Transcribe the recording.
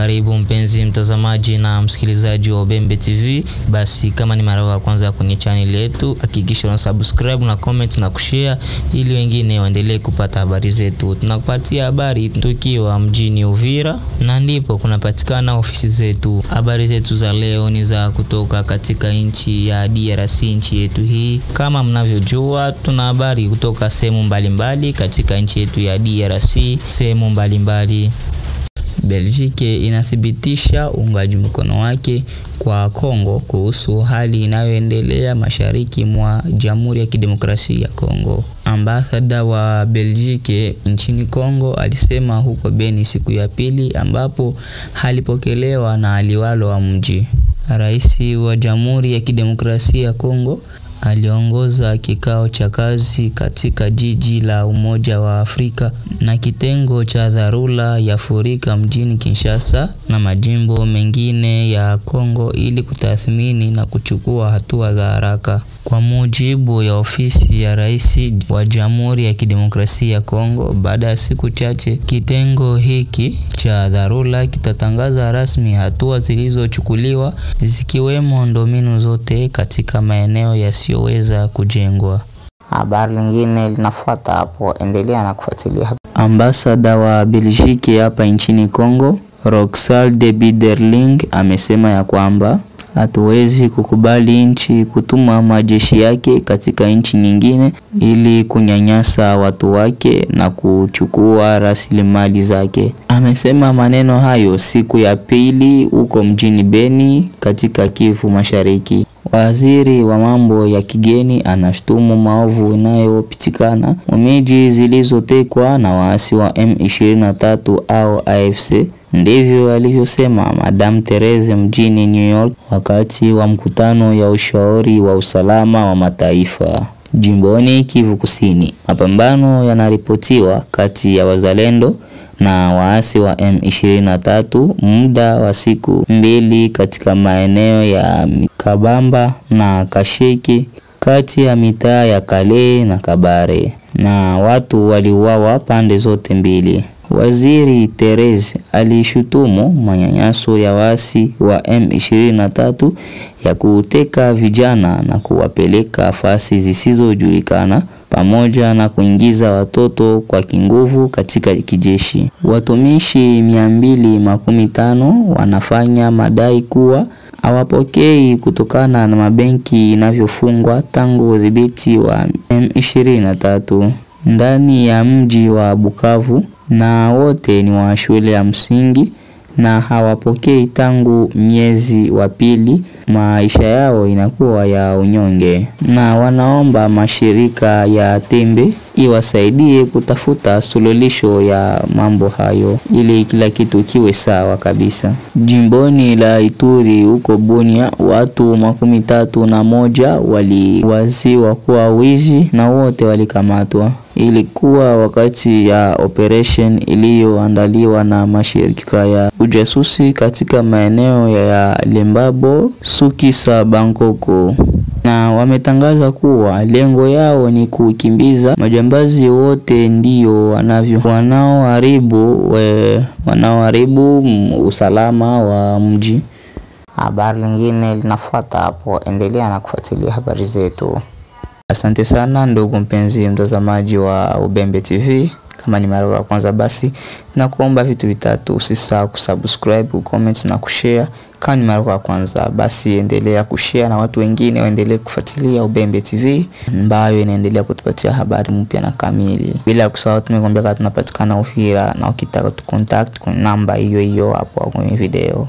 Karibu mpenzi mtazamaji na msikilizaji wa Ubembe TV. Basi kama ni mara ya kwanza kwenye channel yetu, hakikisha una subscribe na comment na kushare ili wengine waendelee kupata habari zetu. Tunakupatia habari tukiwa mjini Uvira na ndipo kunapatikana ofisi zetu. Habari zetu za leo ni za kutoka katika nchi ya DRC, nchi yetu hii. Kama mnavyojua, tuna habari kutoka sehemu mbalimbali katika nchi yetu ya DRC, sehemu mbalimbali. Belgique inathibitisha uungaji mkono wake kwa Kongo kuhusu hali inayoendelea mashariki mwa Jamhuri ya Kidemokrasia ya Kongo. Ambassador wa Belgique nchini Kongo alisema huko Beni siku ya pili, ambapo halipokelewa na aliwalo wa mji. Rais wa Jamhuri ya Kidemokrasia ya Kongo aliongoza kikao cha kazi katika jiji la Umoja wa Afrika na kitengo cha dharura ya Afrika mjini Kinshasa na majimbo mengine ya Kongo ili kutathmini na kuchukua hatua za haraka. Kwa mujibu ya ofisi ya rais wa Jamhuri ya Kidemokrasia ya Kongo, baada ya siku chache kitengo hiki cha dharura kitatangaza rasmi hatua zilizochukuliwa, zikiwemo ndominu zote katika maeneo yasiyoweza kujengwa. Habari nyingine linafuata hapo, endelea na kufuatilia. Ambassador wa Belgique hapa nchini Kongo, Roxal de Biderling, amesema ya kwamba hatuwezi kukubali nchi kutuma majeshi yake katika nchi nyingine ili kunyanyasa watu wake na kuchukua rasilimali zake. Amesema maneno hayo siku ya pili huko mjini Beni katika Kivu Mashariki. Waziri wa mambo ya kigeni anashtumu maovu inayopitikana miji zilizotekwa na waasi wa M23 au AFC. Ndivyo alivyosema Madame Therese mjini New York wakati wa mkutano ya ushauri wa usalama wa mataifa jimboni Kivu Kusini. Mapambano yanaripotiwa kati ya wazalendo na waasi wa M23 muda wa siku mbili katika maeneo ya Kabamba na Kashiki kati ya mitaa ya Kale na Kabare, na watu waliuawa pande zote mbili. Waziri Therese alishutumu manyanyaso ya waasi wa M23 ya kuteka vijana na kuwapeleka fasi zisizojulikana pamoja na kuingiza watoto kwa kinguvu katika kijeshi. Watumishi 215 wanafanya madai kuwa hawapokei kutokana na mabenki inavyofungwa tangu udhibiti wa M23 ndani ya mji wa Bukavu, na wote ni wa shule ya msingi na hawapokei tangu miezi wa pili. Maisha yao inakuwa ya unyonge na wanaomba mashirika ya tembe iwasaidie kutafuta suluhisho ya mambo hayo ili kila kitu kiwe sawa kabisa. Jimboni la Ituri huko Bunia, watu 31 waliwaziwa kuwa wizi na wote walikamatwa. Ilikuwa wakati ya operation iliyoandaliwa na mashirika ya ujasusi katika maeneo ya Lembabo, Sukisa, Bangkoko, na wametangaza kuwa lengo yao ni kukimbiza majambazi wote ndio wanaoharibu usalama wa mji. Habari nyingine linafuata hapo, endelea na kufuatilia habari zetu. Asante sana ndugu mpenzi mtazamaji wa Ubembe TV. Kama ni mara ya kwanza, basi nakuomba vitu vitatu: usisahau kusubscribe, kucomment na kushare. Kama ni mara ya kwanza, basi endelea kushare na watu wengine waendelee kufuatilia Ubembe TV ambayo inaendelea kutupatia habari mpya na kamili. Bila kusahau, tumekwambia tunapatikana Uvira, na ukitaka tu contact kwa namba hiyo hapo kwenye video.